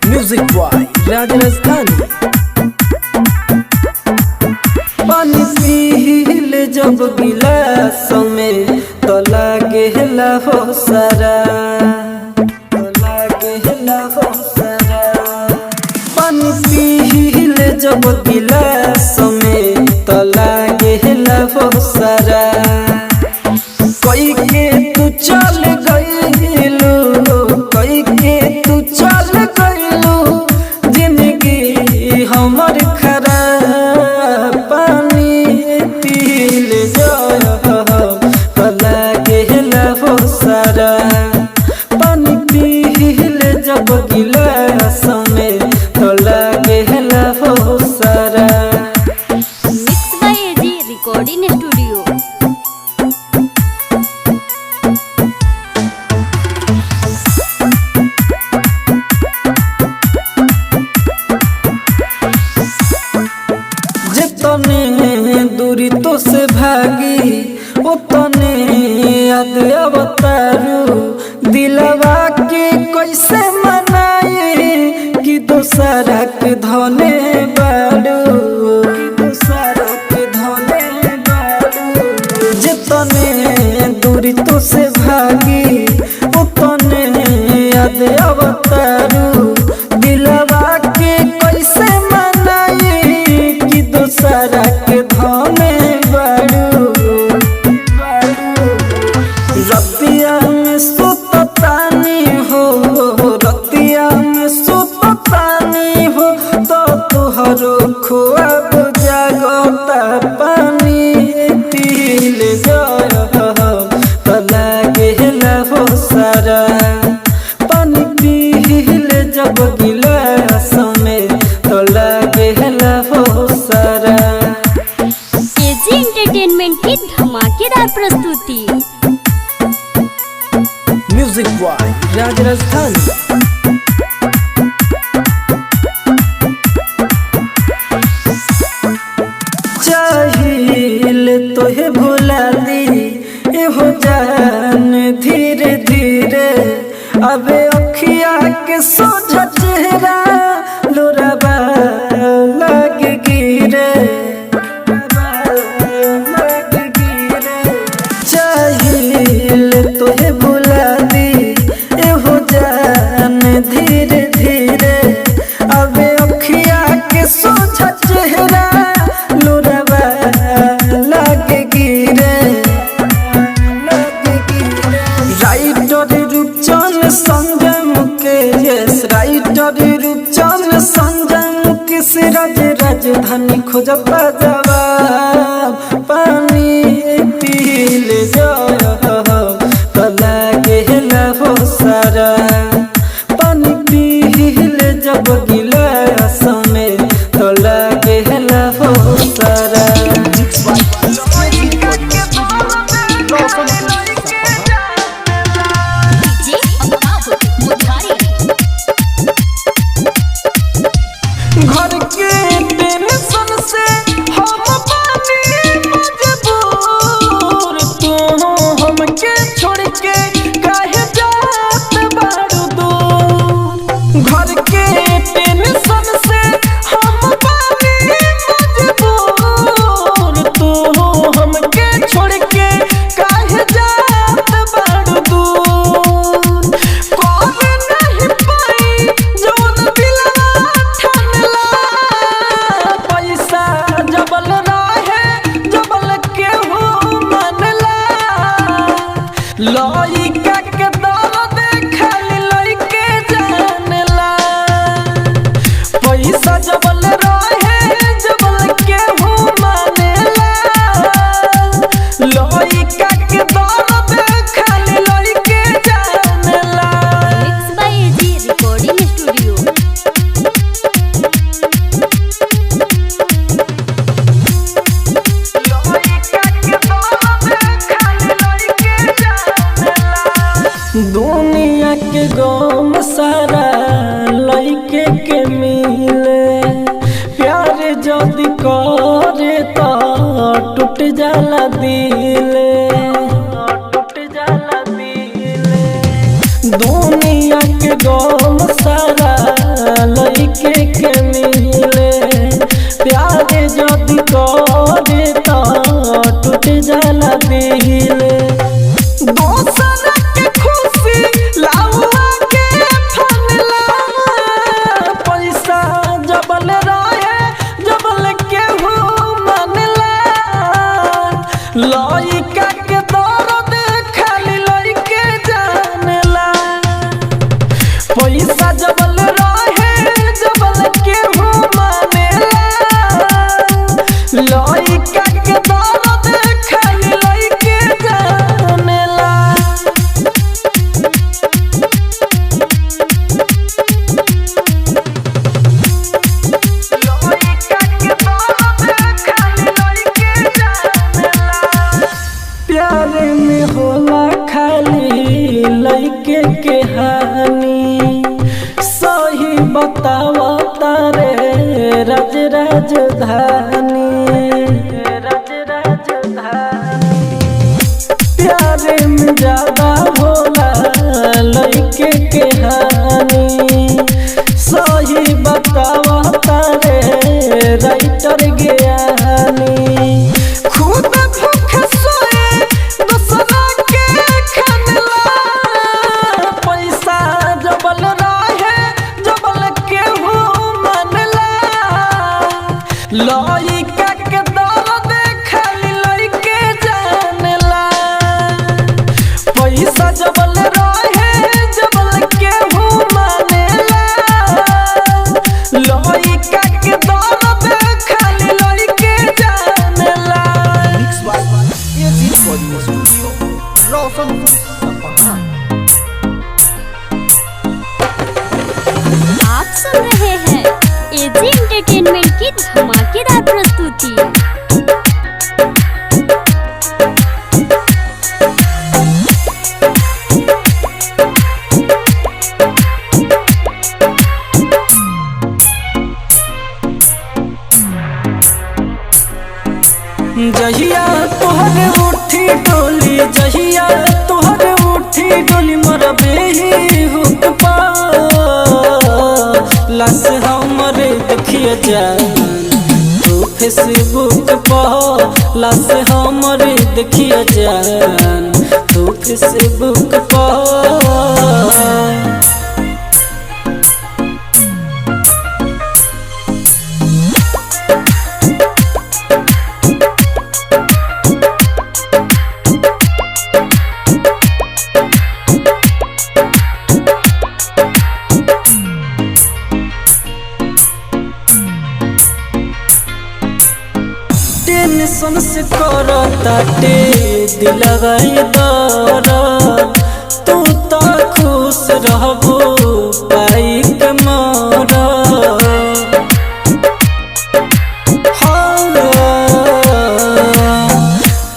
Music boy Raj Rajasthani. पानी पीले जब गिलास में तो लागे हला हो सारा तो लागे हला हो सारा पानी पीले जब गिलास में तो लागे हला हो सारा कोई के तू चल गइलू कोई के तू चल गइलू जिंदगी हमर खराब पानी पीले लागे हो सारा पानी पीले जब गिलास में तो लागे हो सारा। Mix by AG recording studio. जितने दूरी तो से भागी उतने याद अवतारू दिलवा के कैसे मनाए कि दोसरा के धने बाड़ू दोसरा के धने बाड़ू जितने दूरी तो से भागी उतने याद अवतारू दिलवा के कैसे मनाए कि दोसरा के धने बाड़ू रतिया में सुततानी हो रतिया में सुततानी हो तो तुहरो ख्वाब जागता पानी पीले लागे हो सारा पानी पीले जब गिलास में तो लागे हो सारा। एजी एंटरटेनमेंट की धमाकेदार प्रस्तुति। Music boy Raj Rajasthani. चाहिए तोहे भुला दी एहो जान धीरे धीरे अबे अखिया के सोझा चेहरा लोराबा लग गिरे चाहिए तोहे भुला दी एहो जान धीरे धीरे अबे अखिया के सोझा चेहरा लोराबा लग गिरे राइटर रूपचंद संजम के यस राइटर रूपचंद संजम के राज राजधानी खोजता जवाब पानी पीले लागे हो सारा पानी पीले जब गिलास में तो लागे हो सारा। घर के टेंशन से हम लइका के दर्द खाली लइके जानेला पैसा जबल रहे जबल केहू मानेला लइका के दर्द खाली लइके जानेला mix by AG recording studio. दुनिया के गम सारा लइके के मिले प्यार जदि करे तो टूट जाला दिले दुनिया के गम सारा लइके के मिले प्यार जदि करे तो टूट जाला दिले दोसरा के खुशी लावा के फनला पैसा जबल रहे जबल केहू मानला लइका के दर्द खाली लइके जानेला पैसा जबल रहे जबल केहू मानेला लइका के दर्द खाली लइके जानेला प्यार में होला खाली लइके के हानि सही बतावा तारे राज राजधानी प्यार में ज्यादा होला लइके के हानि सही बतावा तारे राइटर ज्ञानी खुद भूख सोए दूसरा के खनला पैसा जबल रहे जबल केहू मानला लइका के दर्द खाली लइके जानेला पैसा जबल रहे जबल केहू मानेला लइका के दर्द खाली लइके जानेला mix by AG recording studio Roshanpur Sapaha. आप सुन रहे हैं एजी एंटरटेनमेंट की धमाकेदार प्रस्तुति। जहिया तोहरे उठी डोली जहिया तोहरे उठी डोली मोर बेही हुक पा लस हमरे देखिए जान तू फेसबुक पर लस हमरे देखिए जान तू फेसबुक पर टेंशन से करताटे दिलवा दर तू तो खुश रहबो पाई के मोर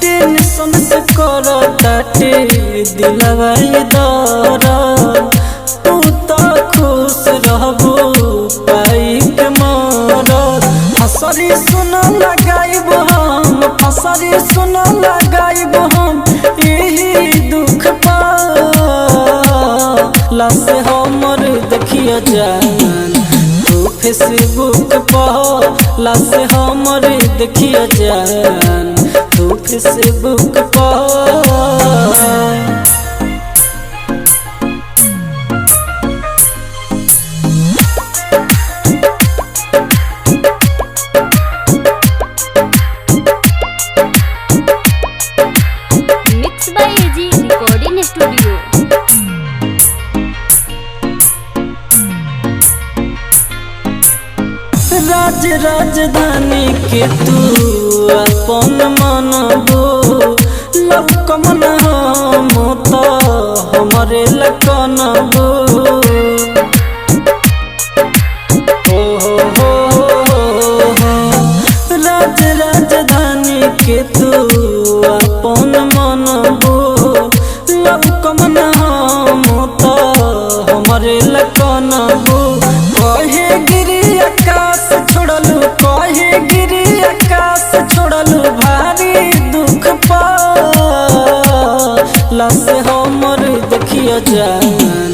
टेंशन से करताटे दिलवा दर तू तो खुश रहबो पाई के मोर फसरी सुन लगाइब हम फसरी सुन लगाइब हम यही दुख पाला से हमर देखिए जान तू फेसबुक पर ला से हमर देखिए जान तू फेसबुक पर मिक्स बाय एजी रिकॉर्डिंग के तू अपन मनबो लव कमन हम तो हमरे लकनबो राज राजधानी के तू अपन मनबो लव कमन हम तो हमरे लकनबो कहे गिरी आकाश छोड़लू कहे गिरी आकाश छोड़लू भारी दुख पाला से हमर देखियो जान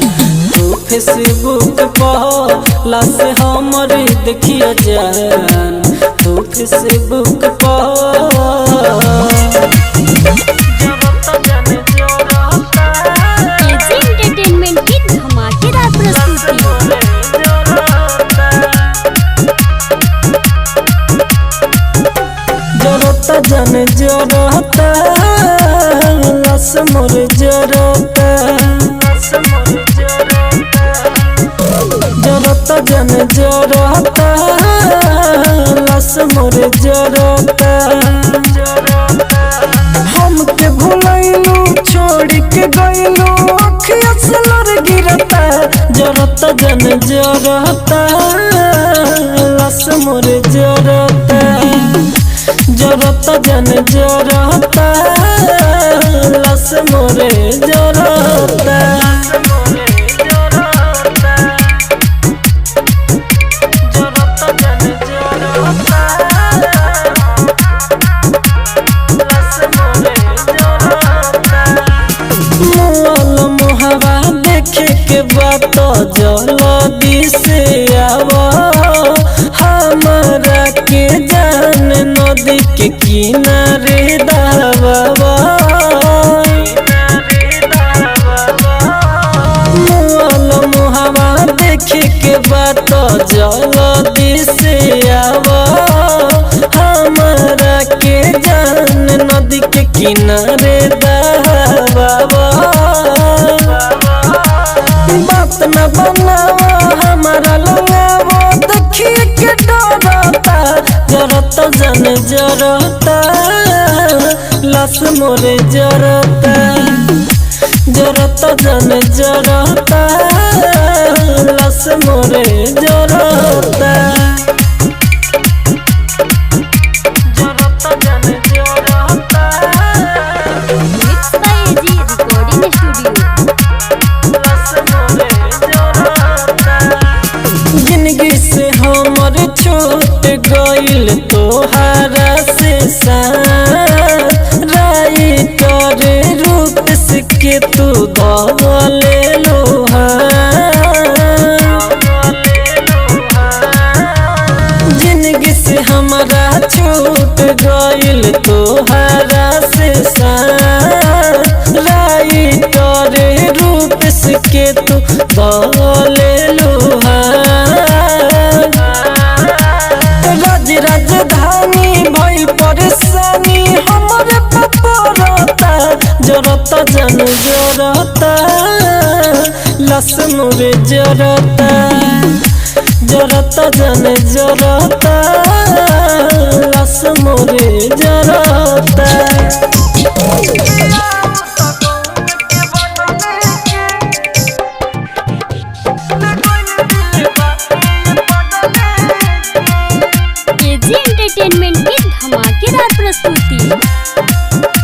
तू फेसबुक पाला से हमर देखियो जान तू फेसबुक एजी एंटरटेनमेंट की धमाकेदार प्रस्तुति। जरता जन जरता लस मोर जरता जरता जन जरता लस मोर जरता हमके भुलैलू छोड़ के गइलू अखिया से लर गिरता जरता जन जरता लस मोर जरता जरता जन जरता लस मोरे जरता मोल मोहवा देखे के बात जल्दी से आवा हमरा के जान नदी के किनारे दावा मोल मोहवा देखे के बात जल्दी से आवा हमरा के जान नदी के किनारे दावा बात न बनावा हमारा लगावा देखिए के डरता जरता जन जरता लस मोरे जरता जरता जन जरता लस मोरे जरता जरता जन जरता mix by AG recording studio. जिंदगी से हमर छूट गइल तोहरा से राइटर रूप के तू धले जिंदगी से हमारा छूट गइल तोहरा से राइटर रूप के तू धले राज राजधानी भइल परेशानी हमरे पपरता जरता जन जरता लस मोरे जरता जरता जन जरता लस मोरे जरता एजी एंटरटेनमेंट की धमाकेदार प्रस्तुति।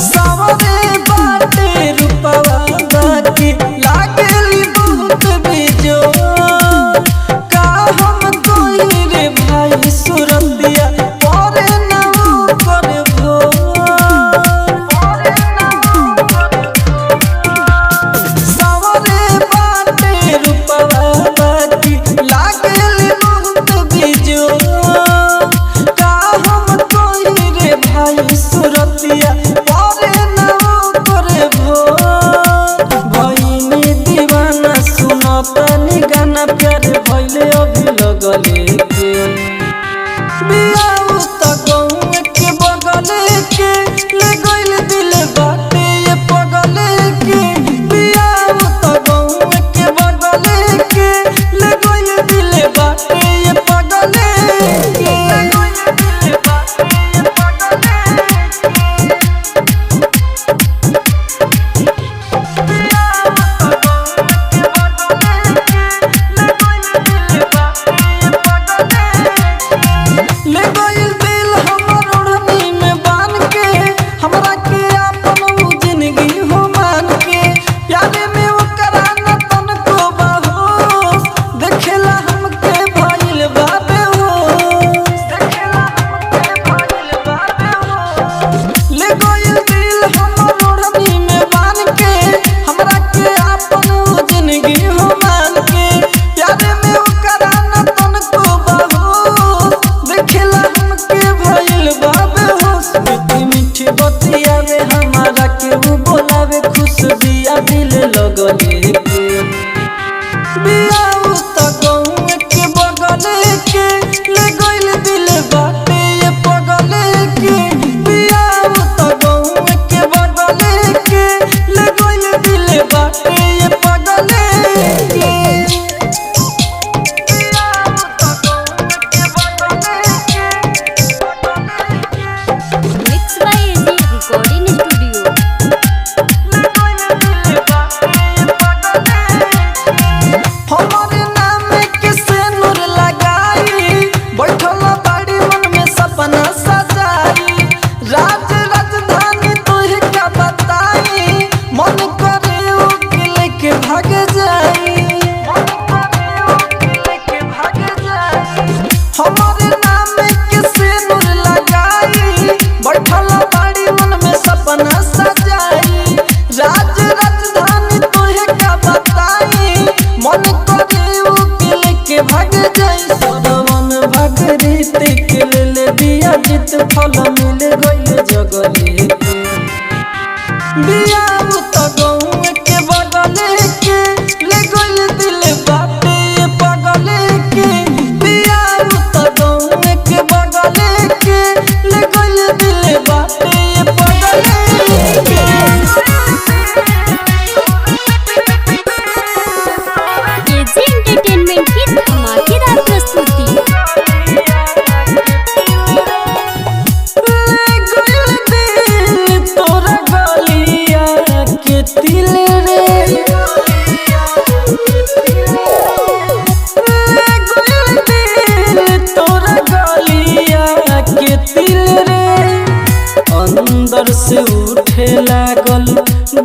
सावरे बाटे रूपवा बाकी लागली बहुत बिजो का हम कोई रे भाई के ले गइल दिल हमर ओढ़नी में बांध के हमरा के आपन उ जिंदगी हो मान के प्यारे में ओकरा न तनको बहोश देखेला हमके भइल बाबे हो ले गइल दिल हमर ओढ़नी में बांध के हमरा के आपन उ जिंदगी हो मान के प्यारे में ओकरा न तनको बहोश देखेला हमके भइल बाबे होश मीठी मीठी बतियावे हमारा के उ बोलावे खुश बिया दिल लगले के बिया उ त गौए के बगले के ले गइल दिल बाटे ये पगले के बिया उ त गौए के बगले के ले गइल दिल बाटे ये पगले के mix by AG recording studio. हमारे नाम के सिंदूर लगाई बैठल बाड़ी मन में सपना सजाई राज राजधानी तोहे क्या बताई मन करे ओ के लेके भाग जाई हमारे नाम के सिंदूर लगाई बैठल बाड़ी मन में सपना सजाई राज राजधानी तोहे क्या बताई मन करे उ के लेके भाग जाई सरवन भगरीत के ले दिया जित फल मिल गइल जगले के बिया उ त गौए के बगले के ले गइल दिल बाटे ये पगले के बिया उ त गौए के बगले के ले गइल दिल बाटे ये पगले के एजी एंटरटेनमेंट की धमाकेदार प्रस्तुति। ले गइल दिल तोरा गलिया के तिल रे ले गइल दिल तोरा गलिया के तिल रे अंदर से उठे लागल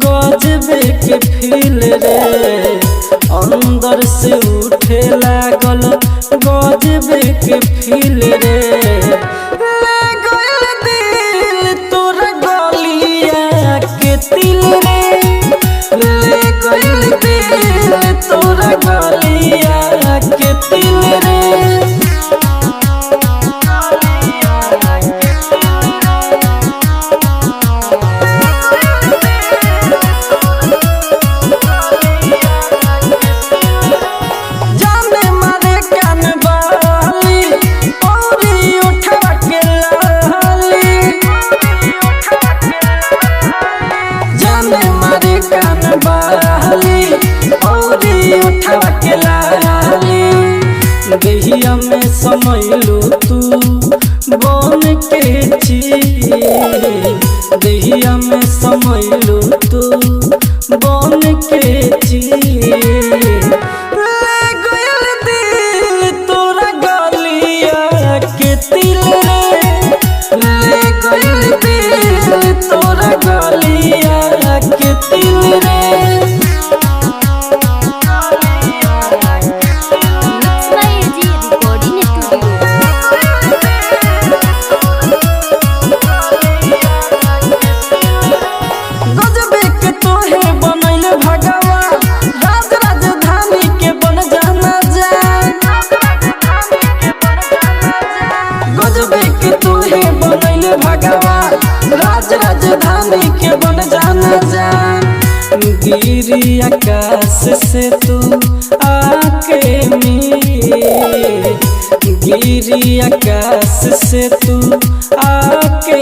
गजबे के फील रे अंदर से उठे लागल गजबे के फील रे ले गइल दिल तोरा गलिया के तिल रे ले गइल दिल तोरा गलिया के तिल रे जाने मारे कान वाली औरी उठवा के लाली जाने मारे कान वाली औरी उठवा के लाली गहिया में समैलू तू बन के ची गहिया में समैलू तू बन के ची ले गइल दिल तोरा गलिया के तिल रे ले गइल दिल तोरा गलिया के तिल रे mix by AG recording studio. गजबे के तोहे बनैले भगवान राज राजधानी के बन जाना जान गजबे के तोहे बनैले भगवान राज राजधानी के बन जाना जान गिरी आकाश से तू आके गिरी आकाश से तू आके